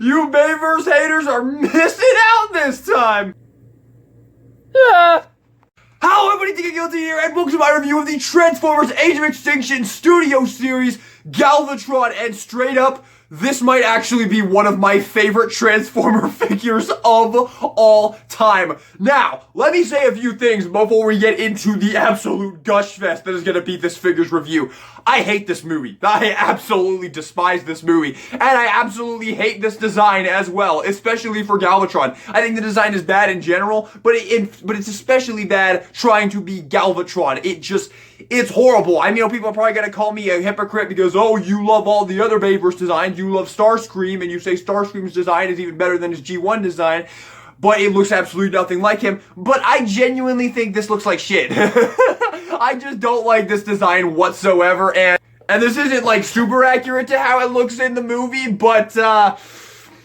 You Bayverse haters are missing out this time! Yeah. Hello everybody, Tika Guilty here, and welcome to my review of the Transformers Age of Extinction Studio Series, Galvatron, and straight up, this might actually be one of my favorite Transformer figures of all time. Now, let me say a few things before we get into the absolute gush fest that is going to be this figure's review. I hate this movie. I absolutely despise this movie. And I absolutely hate this design as well, especially for Galvatron. I think the design is bad in general, but it's especially bad trying to be Galvatron. It's horrible. I mean, people are probably going to call me a hypocrite because, oh, you love all the other Bayverse designs. You love Starscream, and you say Starscream's design is even better than his G1 design. But it looks absolutely nothing like him. But I genuinely think this looks like shit. I just don't like this design whatsoever. And this isn't like super accurate to how it looks in the movie, but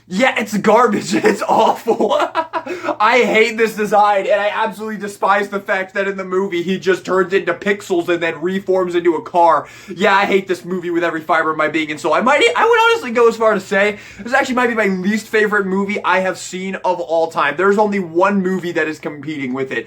yeah, it's garbage. It's awful. I hate this design, and I absolutely despise the fact that in the movie he just turns into pixels and then reforms into a car. Yeah, I hate this movie with every fiber of my being and soul. I would honestly go as far to say this actually might be my least favorite movie I have seen of all time. There's only one movie that is competing with it.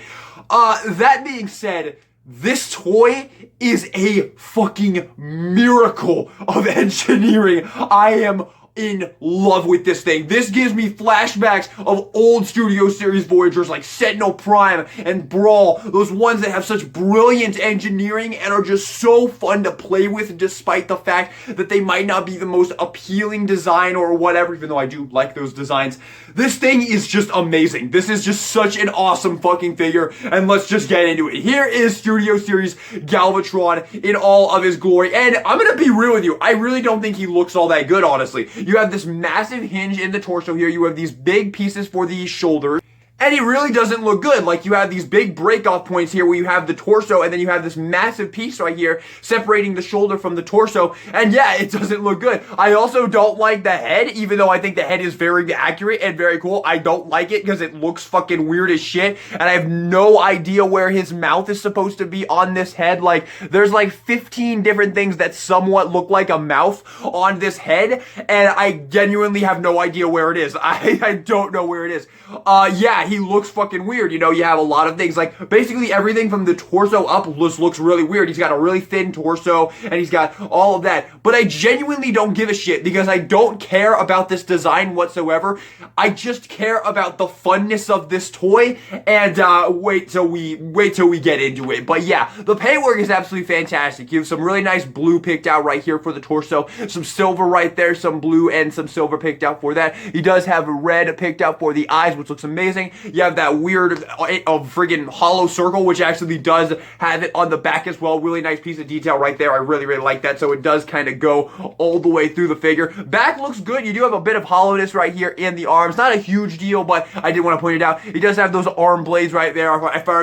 That being said, this toy is a fucking miracle of engineering. I am in love with this thing. This gives me flashbacks of old Studio Series Voyagers like Sentinel Prime and Brawl. Those ones that have such brilliant engineering and are just so fun to play with despite the fact that they might not be the most appealing design or whatever, even though I do like those designs. This thing is just amazing. This is just such an awesome fucking figure, and let's just get into it. Here is Studio Series Galvatron in all of his glory, and I'm gonna be real with you. I really don't think he looks all that good, honestly. You have this massive hinge in the torso here. You have these big pieces for the shoulders. And he really doesn't look good. Like, you have these big break-off points here where you have the torso, and then you have this massive piece right here separating the shoulder from the torso. And yeah, it doesn't look good. I also don't like the head, even though I think the head is very accurate and very cool. I don't like it because it looks fucking weird as shit, and I have no idea where his mouth is supposed to be on this head. Like, there's like 15 different things that somewhat look like a mouth on this head, and I genuinely have no idea where it is. I don't know where it is. Yeah, he looks fucking weird. You know, you have a lot of things, like basically everything from the torso up looks really weird. He's got a really thin torso and he's got all of that, but I genuinely don't give a shit because I don't care about this design whatsoever. I just care about the funness of this toy, and wait till we get into it. But yeah, the paintwork is absolutely fantastic. You have some really nice blue picked out right here for the torso, some silver right there, some blue and some silver picked out for that. He does have red picked out for the eyes, which looks amazing. You have that weird friggin' hollow circle, which actually does have it on the back as well. Really nice piece of detail right there. I really like that. So it does kind of go all the way through the figure. Back looks good. You do have a bit of hollowness right here in the arms. Not a huge deal, but I did want to point it out. He does have those arm blades right there. If I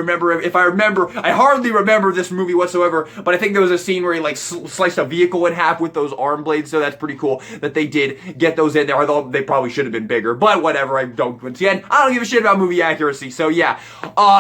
remember, I hardly remember this movie whatsoever, but I think there was a scene where he like sliced a vehicle in half with those arm blades. So that's pretty cool that they did get those in there, although they probably should have been bigger, but whatever. I don't give a shit about movie accuracy. So yeah,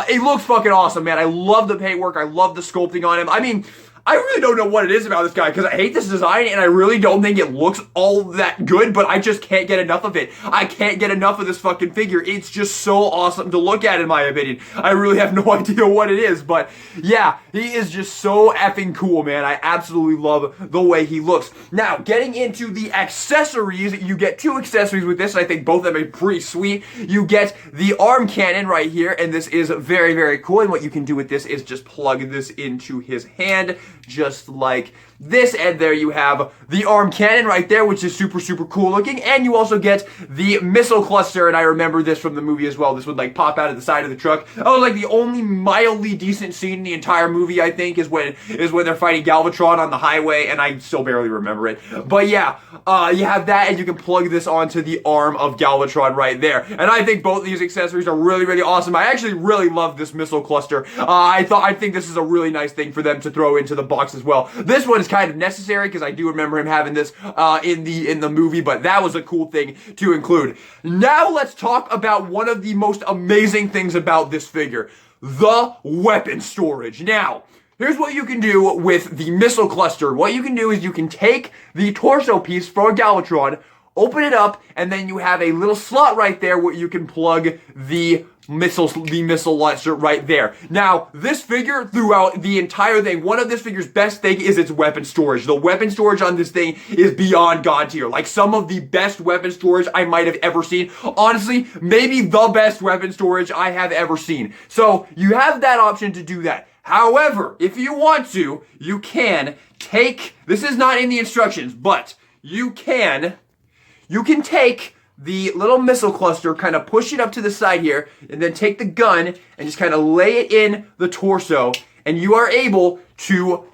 it looks fucking awesome, man. I love the paintwork. I love the sculpting on him. I mean, I really don't know what it is about this guy because I hate this design and I really don't think it looks all that good, but I just can't get enough of it. I can't get enough of this fucking figure. It's just so awesome to look at, in my opinion. I really have no idea what it is, but yeah, he is just so effing cool, man. I absolutely love the way he looks. Now, getting into the accessories, you get two accessories with this, and I think both of them are pretty sweet. You get the arm cannon right here, and this is very cool, and what you can do with this is just plug this into his hand, just like this, and there you have the arm cannon right there, which is super cool looking. And you also get the missile cluster, and I remember this from the movie as well. This would like pop out of the side of the truck. Oh, like the only mildly decent scene in the entire movie, I think, is when they're fighting Galvatron on the highway, and I still barely remember it. But yeah, you have that, and you can plug this onto the arm of Galvatron right there. And I think both these accessories are really awesome. I actually really love this missile cluster. I think this is a really nice thing for them to throw into the box as well. This one is kind of necessary because I do remember him having this in the movie, but that was a cool thing to include. Now let's talk about one of the most amazing things about this figure, the weapon storage. Now, here's what you can do with the missile cluster. What you can do is you can take the torso piece for Galvatron, open it up, and then you have a little slot right there where you can plug the missile launcher right there. Now, this figure throughout the entire thing, one of this figure's best thing is its weapon storage. The weapon storage on this thing is beyond god tier. Like some of the best weapon storage I might have ever seen. Honestly, maybe the best weapon storage I have ever seen. So you have that option to do that. However, if you want to, you can take, this is not in the instructions, but you can take the little missile cluster, kind of push it up to the side here, and then take the gun and just kind of lay it in the torso, and you are able to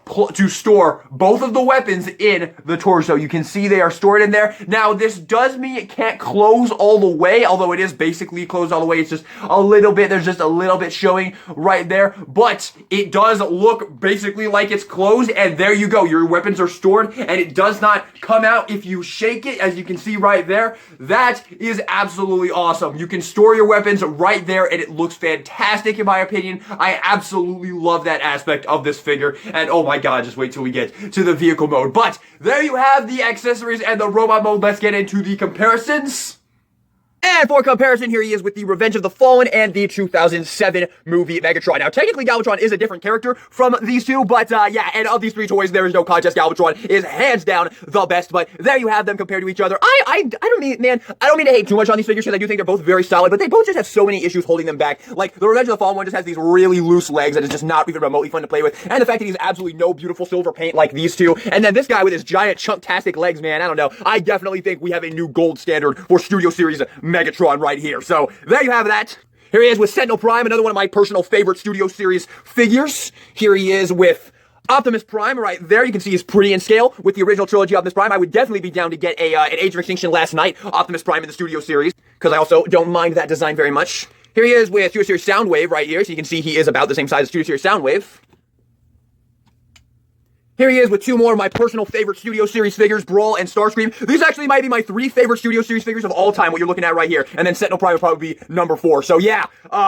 store both of the weapons in the torso. You can see they are stored in there. Now, this does mean it can't close all the way, although it is basically closed all the way. It's just a little bit, there's just a little bit showing right there, but it does look basically like it's closed, and there you go. Your weapons are stored, and it does not come out if you shake it, as you can see right there. That is absolutely awesome. You can store your weapons right there, and it looks fantastic in my opinion. I absolutely love that aspect of this figure, and oh my god, just wait till we get to the vehicle mode. But there you have the accessories and the robot mode. Let's get into the comparisons. And for comparison, here he is with the Revenge of the Fallen and the 2007 movie Megatron. Now, technically, Galvatron is a different character from these two, but yeah, and of these three toys, there is no contest. Galvatron is hands down the best, but there you have them compared to each other. I don't mean to hate too much on these figures, because I do think they're both very solid, but they both just have so many issues holding them back. Like, the Revenge of the Fallen one just has these really loose legs that is just not even remotely fun to play with, and the fact that he's absolutely no beautiful silver paint like these two, and then this guy with his giant chunk-tastic legs, man, I don't know. I definitely think we have a new gold standard for Studio Series Megatron right here. So there you have that. Here he is with Sentinel Prime, another one of my personal favorite Studio Series figures. Here he is with Optimus Prime right there. You can see he's pretty in scale with the original trilogy Optimus Prime. I would definitely be down to get an Age of Extinction Last Night Optimus Prime in the Studio Series, because I also don't mind that design very much. Here he is with Studio Series Soundwave right here. So you can see he is about the same size as Studio Series Soundwave. Here he is with two more of my personal favorite Studio Series figures, Brawl and Starscream. These actually might be my three favorite Studio Series figures of all time, what you're looking at right here. And then Sentinel Prime would probably be number 4. So yeah,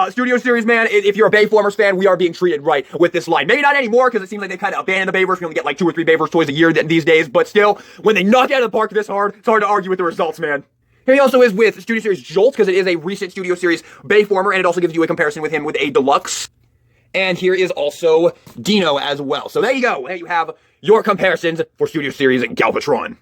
Studio Series, man, if you're a Bayformers fan, we are being treated right with this line. Maybe not anymore, because it seems like they kind of abandoned the Bayverse. We only get like 2 or 3 Bayverse toys a year these days. But still, when they knock it out of the park this hard, it's hard to argue with the results, man. Here he also is with Studio Series Jolt, because it is a recent Studio Series Bayformer, and it also gives you a comparison with him with a Deluxe. And here is also Dino as well. So there you go. There you have your comparisons for Studio Series Galvatron.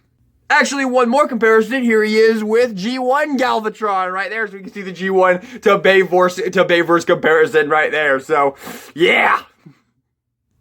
Actually, one more comparison. Here he is with G1 Galvatron right there. So you can see the G1 to Bayverse comparison right there. So, yeah.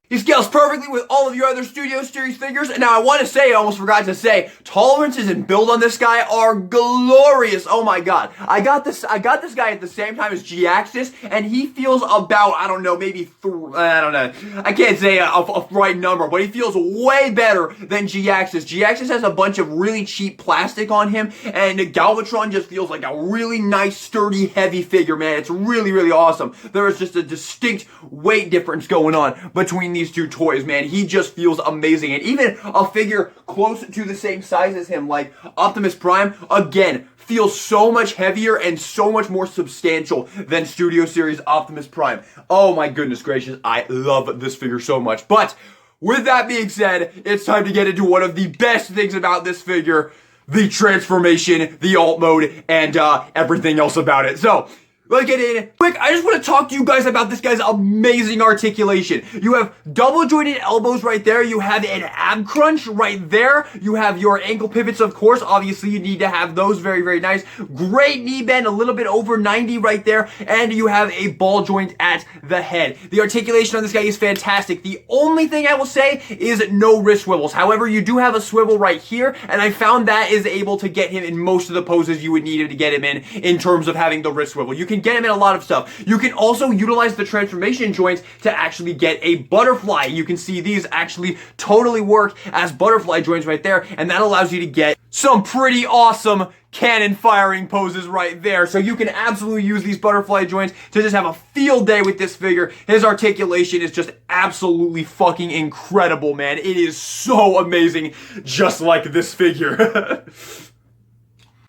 He scales perfectly with all of your other Studio Series figures. And now I want to say, I almost forgot to say, tolerances and build on this guy are glorious. Oh my god. I got this guy at the same time as G-Axis, and he feels about, I don't know, maybe, I don't know. I can't say a right number, but he feels way better than G-Axis. G-Axis has a bunch of really cheap plastic on him, and Galvatron just feels like a really nice, sturdy, heavy figure, man. It's really, really awesome. There is just a distinct weight difference going on between these two toys, man. He just feels amazing. And even a figure close to the same size as him, like Optimus Prime, again, feels so much heavier and so much more substantial than Studio Series Optimus Prime. Oh my goodness gracious, I love this figure so much. But with that being said, it's time to get into one of the best things about this figure, the transformation, the alt mode, and everything else about it. So, let's get in. Quick, I just want to talk to you guys about this guy's amazing articulation. You have double jointed elbows right there. You have an ab crunch right there. You have your ankle pivots, of course. Obviously, you need to have those very, very nice. Great knee bend, a little bit over 90 right there. And you have a ball joint at the head. The articulation on this guy is fantastic. The only thing I will say is no wrist swivels. However, you do have a swivel right here, and I found that is able to get him in most of the poses you would need him to get him in terms of having the wrist swivel. You can get him in a lot of stuff. You can also utilize the transformation joints to actually get a butterfly. You can see these actually totally work as butterfly joints right there, and that allows you to get some pretty awesome cannon firing poses right there. So you can absolutely use these butterfly joints to just have a field day with this figure. His articulation is just absolutely fucking incredible, man. It is so amazing, just like this figure.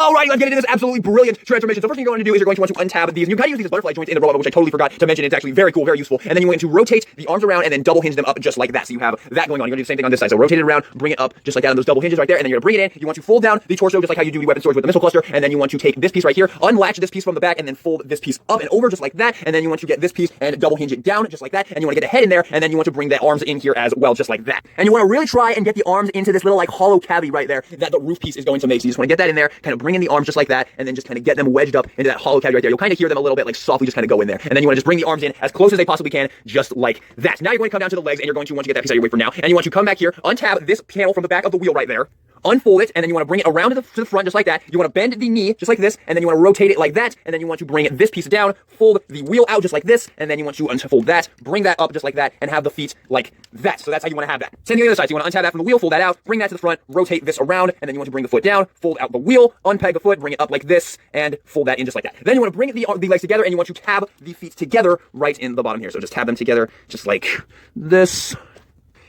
Alrighty, let's get into this absolutely brilliant transformation. So first thing you're going to do is you're going to want to untap these. And you kind of use these butterfly joints in the robot, which I totally forgot to mention. It's actually very cool, very useful. And then you want to rotate the arms around and then double hinge them up just like that. So you have that going on. You're going to do the same thing on this side. So rotate it around, bring it up just like that on those double hinges right there. And then you're going to bring it in. You want to fold down the torso just like how you do the weapon storage with the missile cluster. And then you want to take this piece right here, unlatch this piece from the back, and then fold this piece up and over just like that. And then you want to get this piece and double hinge it down just like that. And you want to get the head in there. And then you want to bring the arms in here as well, just like that. And you want to really try and get the arms into this little like hollow cavity right there that the roof piece is going to make. So you just want to get that in there, kind of bring in the arms just like that, and then just kind of get them wedged up into that hollow cavity right there. You'll kind of hear them a little bit like softly just kind of go in there. And then you want to just bring the arms in as close as they possibly can, just like that. Now you're going to come down to the legs, and you're going to want to get that piece out of your way for now. And you want to come back here, untab this panel from the back of the wheel right there, unfold it, and then you want to bring it around to the front just like that. You want to bend the knee just like this, and then you want to rotate it like that, and then you want to bring this piece down, fold the wheel out just like this, and then you want to unfold that, bring that up just like that, and have the feet like that. So that's how you want to have that. Same thing on the other side. So you want to untap that from the wheel, fold that out, bring that to the front, rotate this around, and then you want to bring the foot down, fold out the wheel, unpeg the foot, bring it up like this, and fold that in just like that. Then you want to bring the legs together, and you want to tab the feet together right in the bottom here. So just tab them together just like this.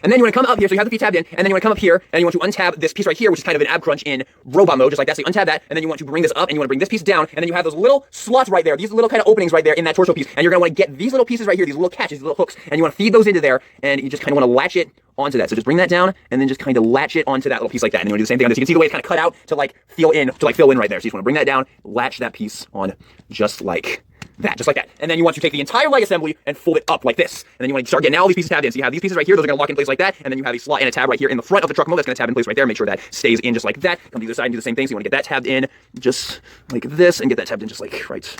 And then you want to come up here, so you have the feet tabbed in, and then you want to come up here, and you want to untab this piece right here, which is kind of an ab crunch in robot mode, just like that. So you untab that, and then you want to bring this up, and you want to bring this piece down, and then you have those little slots right there, these little kind of openings right there in that torso piece, and you're going to want to get these little pieces right here, these little catches, these little hooks, and you want to feed those into there, and you just kind of want to latch it onto that. So just bring that down, and then just kind of latch it onto that little piece like that. And you want to do the same thing on this. You can see the way it's kind of cut out to like fill in right there. So you just want to bring that down, latch that piece on just like that, just like that. And then you want to take the entire leg assembly and fold it up like this. And then you want to start getting all these pieces tabbed in. So you have these pieces right here, those are going to lock in place like that. And then you have a slot and a tab right here in the front of the truck mode that's going to tab in place right there. Make sure that stays in just like that. Come to the other side and do the same thing. So you want to get that tabbed in just like this and get that tabbed in just like right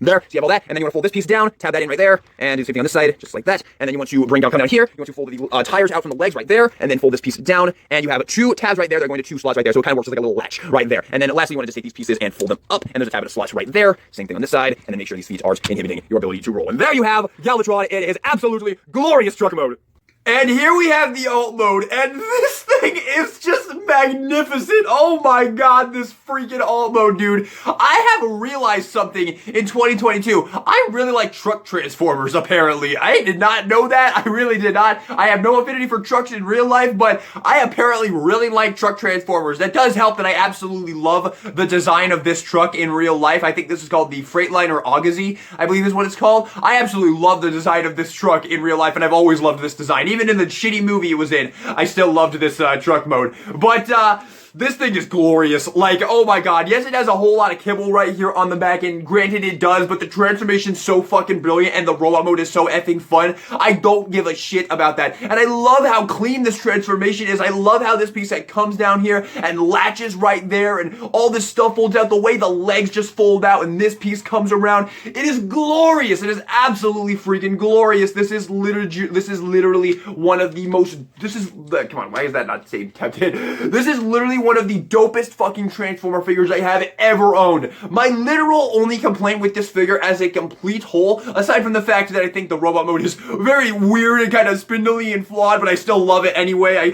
there. So you have all that, and then you want to fold this piece down, tab that in right there, and do the same thing on this side, just like that. And then you want to come down here. You want to fold the tires out from the legs right there, and then fold this piece down. And you have two tabs right there. They're going to two slots right there, so it kind of works like a little latch right there. And then lastly, you want to just take these pieces and fold them up, and there's a tab and a slot right there. Same thing on this side, and then make sure these feet aren't inhibiting your ability to roll. And there you have Galvatron. It is absolutely glorious truck mode. And here we have the alt mode, and this thing is just magnificent. Oh my god, this freaking alt mode, dude. I have realized something in 2022. I really like truck transformers, apparently. I did not know that. I really did not. I have no affinity for trucks in real life, but I apparently really like truck transformers. That does help that I absolutely love the design of this truck in real life. I think this is called the Freightliner Augusy, I believe is what it's called. I absolutely love the design of this truck in real life, and I've always loved this design. Even in the shitty movie it was in, I still loved this truck mode. But this thing is glorious. Like, oh my god. Yes, it has a whole lot of kibble right here on the back, and granted it does, but the transformation's so fucking brilliant, and the robot mode is so effing fun. I don't give a shit about that. And I love how clean this transformation is. I love how this piece that comes down here and latches right there, and all this stuff folds out, the way the legs just fold out, and this piece comes around. It is glorious. It is absolutely freaking glorious. This is literally one of the most, come on, why is that not saved, Captain? This is literally one of the dopest fucking Transformer figures I have ever owned. My literal only complaint with this figure as a complete whole, aside from the fact that I think the robot mode is very weird and kind of spindly and flawed, but I still love it anyway.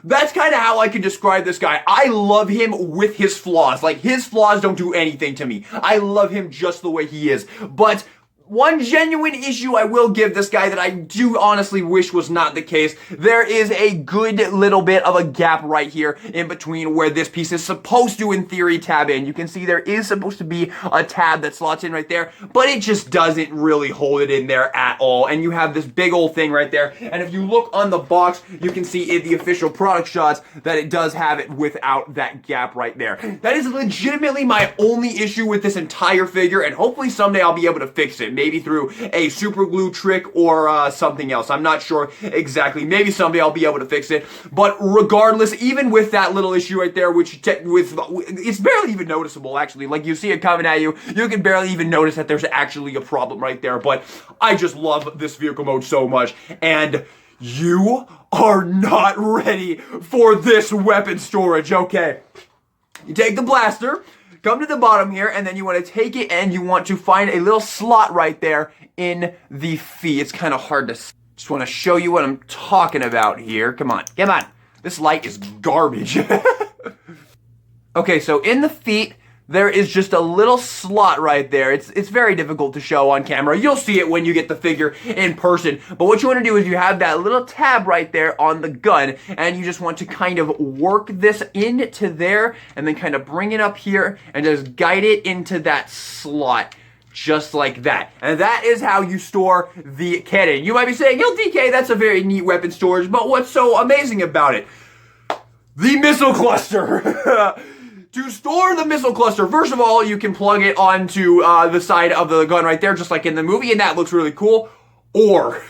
That's kind of how I can describe this guy. I love him with his flaws. Like, his flaws don't do anything to me. I love him just the way he is. But one genuine issue I will give this guy that I do honestly wish was not the case. There is a good little bit of a gap right here in between where this piece is supposed to, in theory, tab in. You can see there is supposed to be a tab that slots in right there, but it just doesn't really hold it in there at all. And you have this big old thing right there. And if you look on the box, you can see in the official product shots that it does have it without that gap right there. That is legitimately my only issue with this entire figure, and hopefully someday I'll be able to fix it. Maybe through a super glue trick or something else. I'm not sure exactly. Maybe someday I'll be able to fix it. But regardless, even with that little issue right there, it's barely even noticeable, actually. Like, you see it coming at you, you can barely even notice that there's actually a problem right there. But I just love this vehicle mode so much. And you are not ready for this weapon storage, okay? You take the blaster, come to the bottom here, and then you want to take it and you want to find a little slot right there in the feet. It's kind of hard to see. Just want to show you what I'm talking about here. Come on. This light is garbage. Okay, so in the feet, there is just a little slot right there. It's very difficult to show on camera. You'll see it when you get the figure in person. But what you want to do is you have that little tab right there on the gun, and you just want to kind of work this into there, and then kind of bring it up here, and just guide it into that slot. Just like that. And that is how you store the cannon. You might be saying, yo, DK, that's a very neat weapon storage, but what's so amazing about it? The missile cluster! To store the missile cluster, first of all, you can plug it onto the side of the gun right there, just like in the movie, and that looks really cool. Or,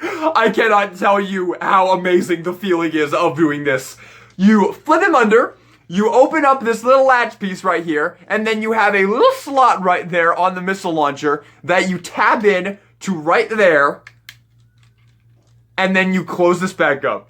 I cannot tell you how amazing the feeling is of doing this. You flip him under, you open up this little latch piece right here, and then you have a little slot right there on the missile launcher that you tap in to right there, and then you close this back up.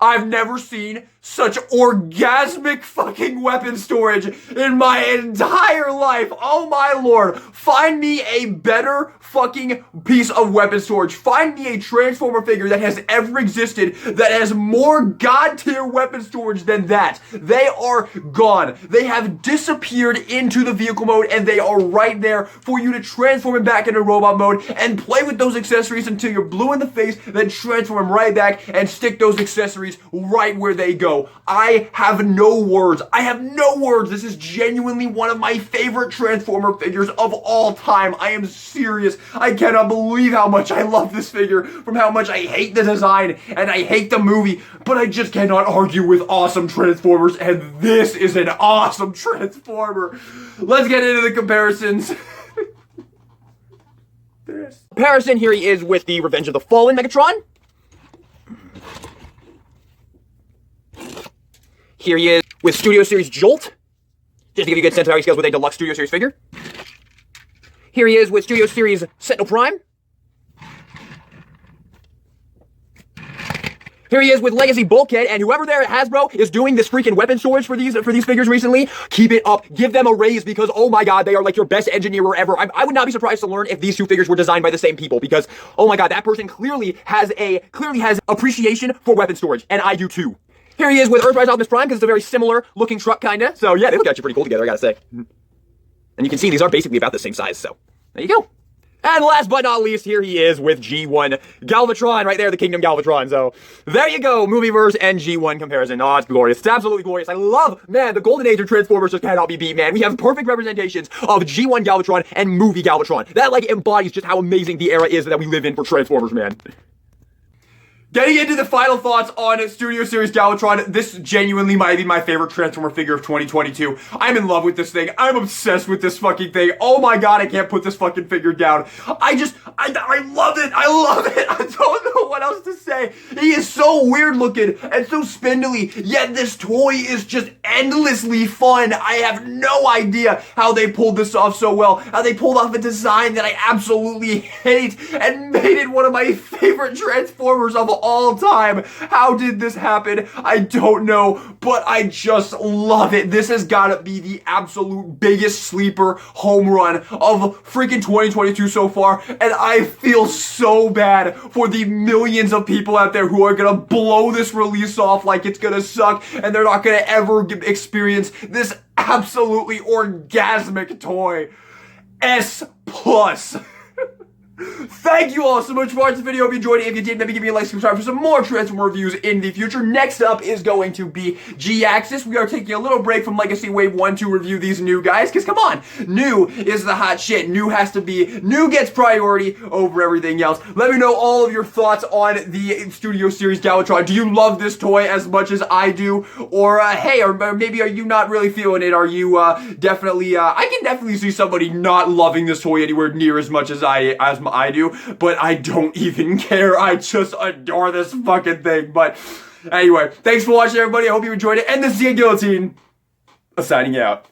I've never seen such orgasmic fucking weapon storage in my entire life. Oh my lord. Find me a better fucking piece of weapon storage. Find me a Transformer figure that has ever existed that has more god tier weapon storage than that. They are gone. They have disappeared into the vehicle mode, and they are right there for you to transform him back into robot mode and play with those accessories until you're blue in the face, then transform him right back and stick those accessories right where they go. I have no words. I have no words. This is genuinely one of my favorite Transformer figures of all time. I am serious. I cannot believe how much I love this figure, from how much I hate the design and I hate the movie, but I just cannot argue with awesome Transformers, and this is an awesome Transformer. Let's get into the comparisons. Comparison, here he is with the Revenge of the Fallen Megatron. Here he is with Studio Series Jolt, just to give you a good sense of how he scales with a deluxe Studio Series figure. Here he is with Studio Series Sentinel Prime. Here he is with Legacy Bulkhead, and whoever there at Hasbro is doing this freaking weapon storage for these figures recently, keep it up. Give them a raise, because oh my god, they are like your best engineer ever. I would not be surprised to learn if these two figures were designed by the same people, because oh my god, that person clearly has appreciation for weapon storage, and I do too. Here he is with Earthrise Optimus Prime, because it's a very similar looking truck, kinda. So yeah, they look actually pretty cool together, I gotta say. And you can see these are basically about the same size, so there you go. And last but not least, here he is with G1 Galvatron, right there, the Kingdom Galvatron. So there you go, Movieverse and G1 comparison. Oh, it's glorious. It's absolutely glorious. I love, man, the golden age of Transformers just cannot be beat, man. We have perfect representations of G1 Galvatron and movie Galvatron. That, like, embodies just how amazing the era is that we live in for Transformers, man. Getting into the final thoughts on Studio Series Galvatron, this genuinely might be my favorite Transformer figure of 2022. I'm in love with this thing. I'm obsessed with this fucking thing. Oh my god, I can't put this fucking figure down. I love it. I love it. I don't know what else to say. He is so weird looking and so spindly, yet this toy is just endlessly fun. I have no idea how they pulled this off so well. How they pulled off a design that I absolutely hate and made it one of my favorite Transformers of all time. How did this happen? I don't know, but I just love it. This has got to be the absolute biggest sleeper home run of freaking 2022 so far, and I feel so bad for the millions of people out there who are gonna blow this release off like it's gonna suck, and they're not gonna ever experience this absolutely orgasmic toy. S+. Thank you all so much for watching this video. Hope you enjoyed it. If you did, maybe give me a like, subscribe for some more Transformer reviews in the future. Next up is going to be G-Axis. We are taking a little break from Legacy Wave 1 to review these new guys, because come on, new is the hot shit. New gets priority over everything else. Let me know all of your thoughts on the Studio Series Galvatron. Do you love this toy as much as I do? Or, hey, or maybe are you not really feeling it? Are you, definitely, I can definitely see somebody not loving this toy anywhere near as much as I do, but I don't even care. I just adore this fucking thing. But anyway, thanks for watching, everybody. I hope you enjoyed it. And this is the Guillotine signing out.